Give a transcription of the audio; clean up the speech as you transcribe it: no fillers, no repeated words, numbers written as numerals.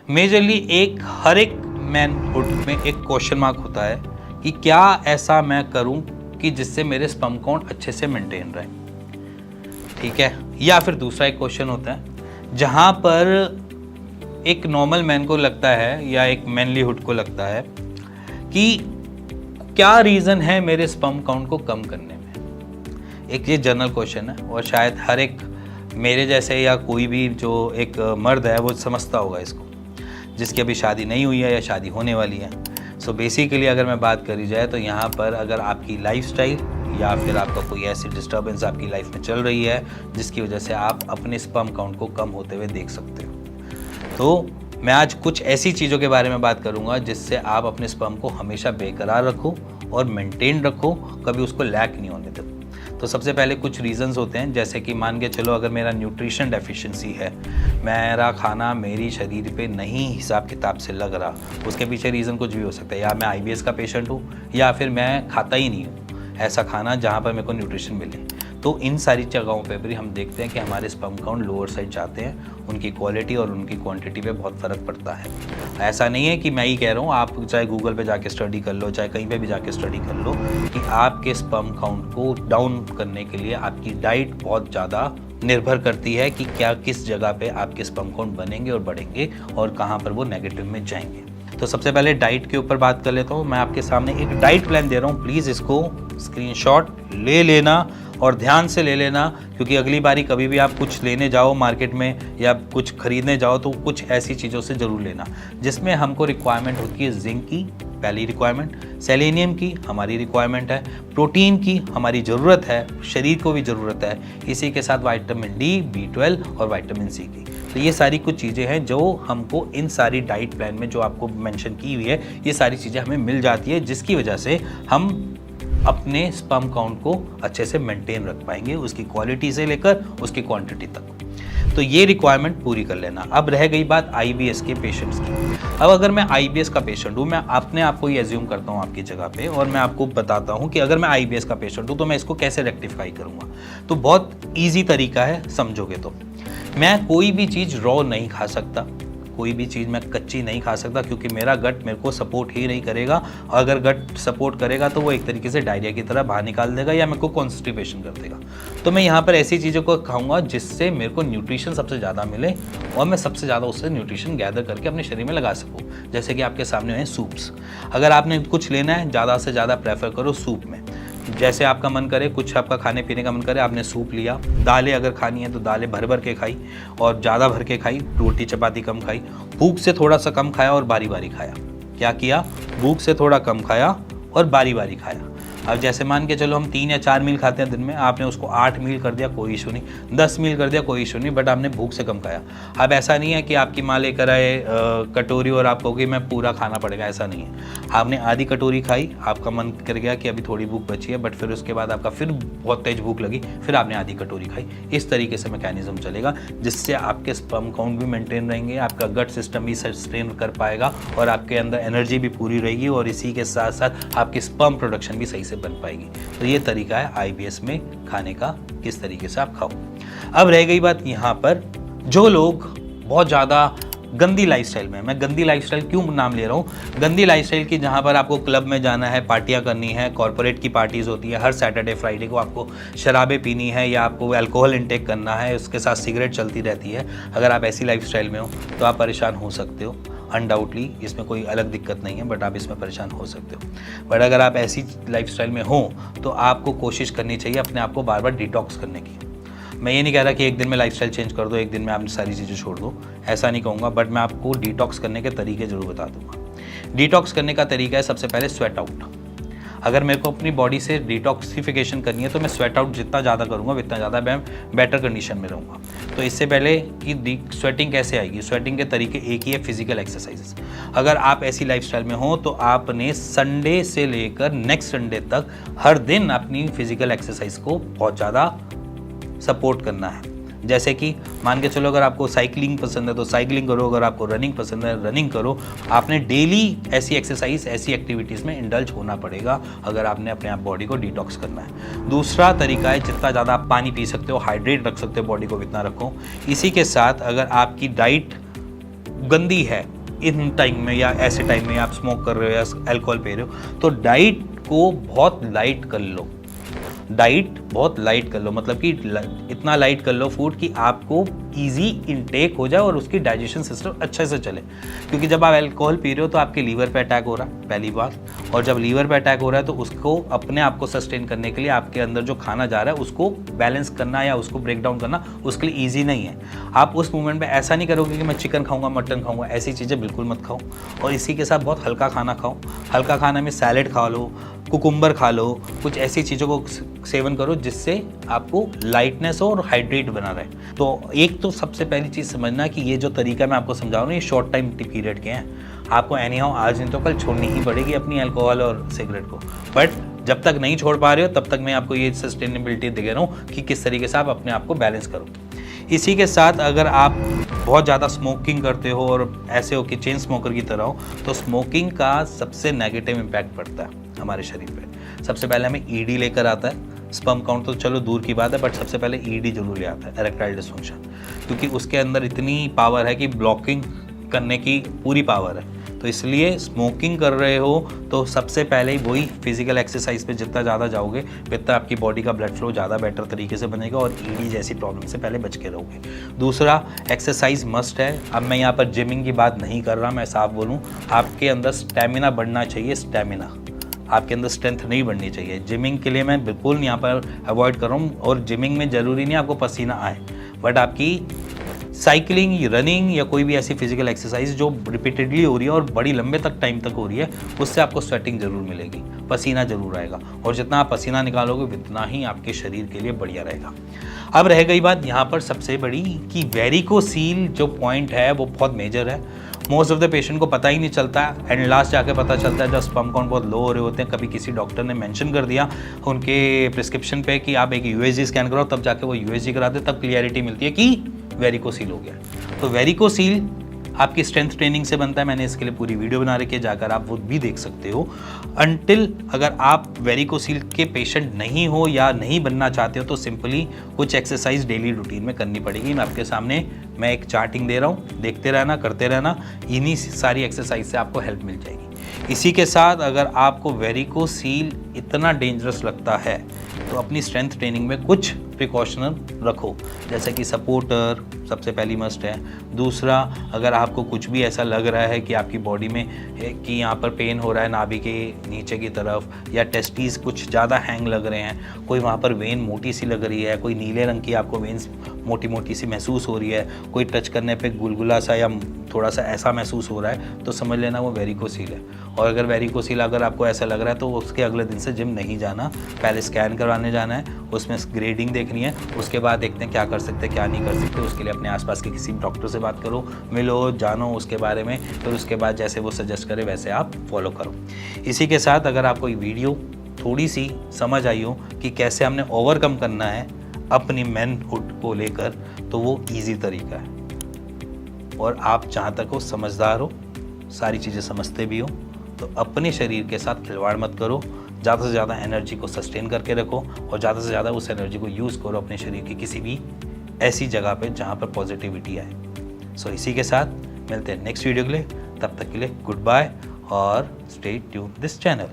Majorly हर एक manhood में एक क्वेश्चन मार्क होता है कि क्या ऐसा मैं करूं कि जिससे मेरे स्पर्म काउंट अच्छे से मेंटेन रहे, ठीक है। या फिर दूसरा एक क्वेश्चन होता है जहां पर एक नॉर्मल मैन को लगता है या एक मैनलीहुड को लगता है कि क्या रीज़न है मेरे स्पर्म काउंट को कम करने में। एक ये जनरल क्वेश्चन है और शायद हर एक मेरे जैसे या कोई भी जो एक मर्द है वो समझता होगा इसको, जिसकी अभी शादी नहीं हुई है या शादी होने वाली है। सो बेसिकली अगर मैं बात करी जाए तो यहाँ पर अगर आपकी लाइफस्टाइल या फिर आपका कोई ऐसी डिस्टर्बेंस आपकी लाइफ में चल रही है जिसकी वजह से आप अपने स्पर्म काउंट को कम होते हुए देख सकते हो, तो मैं आज कुछ ऐसी चीज़ों के बारे में बात करूँगा जिससे आप अपने स्पर्म को हमेशा बेकरार रखो और मेंटेन रखो, कभी उसको लैक नहीं होने दो। तो सबसे पहले कुछ रीज़न्स होते हैं, जैसे कि मान के चलो अगर मेरा न्यूट्रिशन डेफिशिएंसी है, मेरा खाना मेरी शरीर पे नहीं हिसाब किताब से लग रहा, उसके पीछे रीज़न कुछ भी हो सकता है। या मैं आईबीएस का पेशेंट हूँ या फिर मैं खाता ही नहीं हूँ ऐसा खाना जहाँ पर मेरे को न्यूट्रिशन मिले। तो इन सारी जगहों पे भी हम देखते हैं कि हमारे स्पर्म काउंट लोअर साइड जाते हैं, उनकी क्वालिटी और उनकी क्वांटिटी पे बहुत फ़र्क पड़ता है। ऐसा नहीं है कि मैं ही कह रहा हूँ, आप चाहे गूगल पे जाके स्टडी कर लो, चाहे कहीं पे भी जाके स्टडी कर लो, कि आपके स्पर्म काउंट को डाउन करने के लिए आपकी डाइट बहुत ज़्यादा निर्भर करती है कि क्या किस जगह पे आपके स्पर्म काउंट बनेंगे और बढ़ेंगे और कहाँ पर वो नेगेटिव में जाएंगे। तो सबसे पहले डाइट के ऊपर बात कर लेता हूँ। मैं आपके सामने एक डाइट प्लान दे रहा हूँ, प्लीज़ इसको स्क्रीनशॉट ले लेना और ध्यान से ले लेना, क्योंकि अगली बारी कभी भी आप कुछ लेने जाओ मार्केट में या कुछ खरीदने जाओ तो कुछ ऐसी चीज़ों से ज़रूर लेना जिसमें हमको रिक्वायरमेंट होती है जिंक की, पहली रिक्वायरमेंट, सेलेनियम की हमारी रिक्वायरमेंट है, प्रोटीन की हमारी ज़रूरत है, शरीर को भी ज़रूरत है, इसी के साथ विटामिन डी, B12 और विटामिन सी की। तो ये सारी कुछ चीज़ें हैं जो हमको इन सारी डाइट प्लान में जो आपको मेंशन की हुई है, ये सारी चीज़ें हमें मिल जाती है, जिसकी वजह से हम अपने स्पर्म काउंट को अच्छे से मेंटेन रख पाएंगे, उसकी क्वालिटी से लेकर उसकी क्वांटिटी तक। तो ये रिक्वायरमेंट पूरी कर लेना। अब रह गई बात आईबीएस के पेशेंट्स की। अब अगर मैं आईबीएस का पेशेंट हूँ, मैं अपने आप को ही एज्यूम करता हूँ आपकी जगह पे और मैं आपको बताता हूँ कि अगर मैं आईबीएस का पेशेंट हूँ तो मैं इसको कैसे रेक्टिफाई करूँगा। तो बहुत ईजी तरीका है, समझोगे तो। मैं कोई भी चीज़ रॉ नहीं खा सकता, कोई भी चीज़ मैं कच्ची नहीं खा सकता, क्योंकि मेरा गट मेरे को सपोर्ट ही नहीं करेगा। और अगर गट सपोर्ट करेगा तो वो एक तरीके से डायरिया की तरह बाहर निकाल देगा या मेरे को कॉन्स्टिपेशन कर देगा। तो मैं यहाँ पर ऐसी चीज़ों को खाऊंगा जिससे मेरे को न्यूट्रिशन सबसे ज़्यादा मिले और मैं सबसे ज़्यादा उससे न्यूट्रिशन गैदर करके अपने शरीर में लगा सकूँ। जैसे कि आपके सामने हैं सूप्स। अगर आपने कुछ लेना है, ज़्यादा से ज़्यादा प्रेफर करो सूप में। जैसे आपका मन करे, कुछ आपका खाने पीने का मन करे, आपने सूप लिया। दालें अगर खानी है तो दालें भर भर के खाई और ज़्यादा भर के खाई, रोटी चपाती कम खाई। भूख से थोड़ा सा कम खाया और बारी बारी खाया। क्या किया? भूख से थोड़ा कम खाया और बारी बारी खाया। अब जैसे मान के चलो हम 3 या 4 मील खाते हैं दिन में, आपने उसको 8 मील कर दिया, कोई इशू नहीं। 10 मील कर दिया, कोई इशू नहीं, बट आपने भूख से कम खाया। अब ऐसा नहीं है कि आपकी माँ लेकर आए कटोरी और आप कहोगे मैं पूरा खाना पड़ेगा, ऐसा नहीं है। आपने आधी कटोरी खाई, आपका मन कर गया कि अभी थोड़ी भूख बची है, बट फिर उसके बाद आपका फिर बहुत तेज भूख लगी, फिर आपने आधी कटोरी खाई। इस तरीके से मैकेनिज्म चलेगा जिससे आपके स्पर्म काउंट भी मेंटेन रहेंगे, आपका गट सिस्टम भी सस्टेन कर पाएगा और आपके अंदर एनर्जी भी पूरी रहेगी और इसी के साथ साथ आपकी स्पर्म प्रोडक्शन भी सही से बन पाएगी। तो ये तरीका है आईबीएस में खाने का, किस तरीके से आप खाओ। अब रह गई बात यहाँ पर, जो लोग बहुत ज़्यादा गंदी लाइफस्टाइल में, मैं गंदी लाइफस्टाइल क्यों नाम ले रहा हूँ, गंदी लाइफस्टाइल की जहाँ पर आपको क्लब में जाना है, पार्टियाँ करनी है, कॉर्पोरेट की पार्टीज़ होती है, हर सैटरडे फ्राइडे को आपको शराबें पीनी है या आपको अल्कोहल इंटेक करना है, उसके साथ सिगरेट चलती रहती है। अगर आप ऐसी लाइफस्टाइल में हो तो आप परेशान हो सकते हो, अनडाउटली, इसमें कोई अलग दिक्कत नहीं है, बट आप इसमें परेशान हो सकते हो। बट अगर आप ऐसी लाइफस्टाइल में हो तो आपको कोशिश करनी चाहिए अपने आप को बार बार डिटॉक्स करने की। मैं ये नहीं कह रहा कि एक दिन में लाइफस्टाइल चेंज कर दो, एक दिन में आप सारी चीज़ें छोड़ दो, ऐसा नहीं कहूँगा, बट मैं आपको डिटॉक्स करने के तरीके ज़रूर बता दूँगा। डिटॉक्स करने का तरीका है सबसे पहले स्वेट आउट। अगर मेरे को अपनी बॉडी से डिटॉक्सिफिकेशन करनी है तो मैं स्वेट आउट जितना ज़्यादा करूँगा उतना ज़्यादा मैं बेटर कंडीशन में रहूँगा। तो इससे पहले कि स्वेटिंग कैसे आएगी, स्वेटिंग के तरीके एक ही है, फिजिकल एक्सरसाइजेस। अगर आप ऐसी लाइफस्टाइल में हो तो आपने संडे से लेकर नेक्स्ट संडे तक हर दिन अपनी फिजिकल एक्सरसाइज को बहुत ज़्यादा सपोर्ट करना है। जैसे कि मान के चलो अगर आपको साइकिलिंग पसंद है तो साइकिलिंग करो, अगर आपको रनिंग पसंद है रनिंग करो। आपने डेली ऐसी एक्सरसाइज, ऐसी एक्टिविटीज़ में इंडल्ज होना पड़ेगा अगर आपने अपने आप बॉडी को डिटॉक्स करना है। दूसरा तरीका है, जितना ज़्यादा आप पानी पी सकते हो, हाइड्रेट रख सकते हो बॉडी को, इतना रखो। इसी के साथ अगर आपकी डाइट गंदी है इन टाइम में या ऐसे टाइम में आप स्मोक कर रहे हो या अल्कोहल पी रहे हो, तो डाइट को बहुत लाइट कर लो। डाइट बहुत लाइट कर लो, मतलब कि इतना लाइट कर लो फूड कि आपको इजी इनटेक हो जाए और उसकी डाइजेशन सिस्टम अच्छे से चले। क्योंकि जब आप अल्कोहल पी रहे हो तो आपके लीवर पे अटैक हो रहा है पहली बात, और जब लीवर पे अटैक हो रहा है तो उसको अपने आप को सस्टेन करने के लिए आपके अंदर जो खाना जा रहा है उसको बैलेंस करना या उसको ब्रेक डाउन करना उसके लिए ईजी नहीं है। आप उस मोमेंट में ऐसा नहीं करोगे कि मैं चिकन खाऊंगा, मटन खाऊंगा, ऐसी चीज़ें बिल्कुल मत खाओ। और इसी के साथ बहुत हल्का खाना खाओ। हल्का खाना में सैलेड खा लो, कुकुम्बर खा लो, कुछ ऐसी चीज़ों को सेवन करो जिससे आपको लाइटनेस हो और हाइड्रेट बना रहे। तो एक तो सबसे पहली चीज़ समझना कि ये जो तरीका मैं आपको समझा रहा हूँ ये शॉर्ट टाइम पीरियड के हैं। आपको एनी हाउ आज नहीं तो कल छोड़नी ही पड़ेगी अपनी अल्कोहल और सिगरेट को, बट जब तक नहीं छोड़ पा रहे हो तब तक मैं आपको ये सस्टेनेबिलिटी दे रहा हूँ कि किस तरीके से आप अपने आप को बैलेंस करो। इसी के साथ अगर आप बहुत ज़्यादा स्मोकिंग करते हो और ऐसे हो कि चेन स्मोकर की तरह हो, तो स्मोकिंग का सबसे नेगेटिव इम्पैक्ट पड़ता है हमारे शरीर पे। सबसे पहले हमें ईडी लेकर आता है, स्पर्म काउंट तो चलो दूर की बात है, बट सबसे पहले ईडी जरूर ले आता है, इरेक्टाइल डिसफंक्शन, क्योंकि उसके अंदर इतनी पावर है कि ब्लॉकिंग करने की पूरी पावर है। तो इसलिए स्मोकिंग कर रहे हो तो सबसे पहले ही वही फिजिकल एक्सरसाइज पे जितना ज़्यादा जाओगे उतना आपकी बॉडी का ब्लड फ्लो ज़्यादा बेटर तरीके से बनेगा और ईडी जैसी प्रॉब्लम से पहले बच के रहोगे। दूसरा, एक्सरसाइज मस्ट है। अब मैं यहाँ पर जिमिंग की बात नहीं कर रहा, मैं साफ बोलूँ, आपके अंदर स्टेमिना बढ़ना चाहिए। स्टेमिना, आपके अंदर स्ट्रेंथ नहीं बढ़नी चाहिए। जिमिंग के लिए मैं बिल्कुल यहाँ पर अवॉइड कर रहा हूँ, और जिमिंग में ज़रूरी नहीं आपको पसीना आए, बट आपकी साइकिलिंग, रनिंग या कोई भी ऐसी फिजिकल एक्सरसाइज जो रिपीटेडली हो रही है और बड़ी लंबे तक टाइम तक हो रही है, उससे आपको स्वेटिंग जरूर मिलेगी, पसीना जरूर आएगा, और जितना आप पसीना निकालोगे उतना ही आपके शरीर के लिए बढ़िया रहेगा। अब रह गई बात यहाँ पर सबसे बड़ी कि वेरिकोसील जो पॉइंट है वो बहुत मेजर है। मोस्ट ऑफ द पेशेंट को पता ही नहीं चलता है, एंड लास्ट जाके पता चलता है जब स्पर्म काउंट बहुत लो हो रहे होते हैं। कभी किसी डॉक्टर ने मेंशन कर दिया उनके प्रिस्क्रिप्शन पे कि आप एक यूएसजी स्कैन कराओ, तब जाके वो यूएसजी कराते, तब क्लियरिटी मिलती है कि वेरिकोसील हो गया। तो वेरिकोसील आपकी स्ट्रेंथ ट्रेनिंग से बनता है, मैंने इसके लिए पूरी वीडियो बना रखी है, जाकर आप वो भी देख सकते हो। अनटिल अगर आप वेरिकोसील के पेशेंट नहीं हो या नहीं बनना चाहते हो तो सिंपली कुछ एक्सरसाइज डेली रूटीन में करनी पड़ेगी। मैं आपके सामने मैं एक चार्टिंग दे रहा हूँ, देखते रहना, करते रहना, इन्हीं सारी एक्सरसाइज से आपको हेल्प मिल जाएगी। इसी के साथ अगर आपको वेरिकोसील इतना डेंजरस लगता है तो अपनी स्ट्रेंथ ट्रेनिंग में कुछ प्रिकॉशनर रखो, जैसे कि सपोर्टर सबसे पहली मस्ट है। दूसरा, अगर आपको कुछ भी ऐसा लग रहा है कि आपकी बॉडी में कि यहाँ पर पेन हो रहा है नाभि के नीचे की तरफ, या टेस्टीज कुछ ज़्यादा हैंग लग रहे हैं, कोई वहाँ पर वेन मोटी सी लग रही है, कोई नीले रंग की आपको वेन्स मोटी मोटी सी महसूस हो रही है, कोई टच करने पे गुलगुला सा या थोड़ा सा ऐसा महसूस हो रहा है, तो समझ लेना वो वेरिकोसील है। और अगर वेरिकोसील अगर आपको ऐसा लग रहा है तो उसके अगले दिन से जिम नहीं जाना, पहले स्कैन करवाने जाना है, उसमें ग्रेडिंग देखनी है, उसके बाद देखते हैं क्या कर सकते हैं क्या नहीं कर सकते। उसके लिए अपने आसपास के किसी डॉक्टर से बात करो, मिलो, जानो उसके बारे में, फिर उसके बाद जैसे वो सजेस्ट करे वैसे आप फॉलो करो। इसी के साथ अगर आपको ये वीडियो थोड़ी सी समझ आई हो कि कैसे हमने ओवरकम करना है अपनी मैनहुड को लेकर, तो वो ईजी तरीका है। और आप जहाँ तक हो समझदार हो, सारी चीज़ें समझते भी हो, तो अपने शरीर के साथ खिलवाड़ मत करो। ज़्यादा से ज़्यादा एनर्जी को सस्टेन करके रखो और ज़्यादा से ज़्यादा उस एनर्जी को यूज़ करो अपने शरीर की किसी भी ऐसी जगह पे जहाँ पर पॉजिटिविटी आए। सो इसी के साथ मिलते हैं नेक्स्ट वीडियो के लिए, तब तक के लिए गुड बाय और स्टे ट्यून दिस चैनल।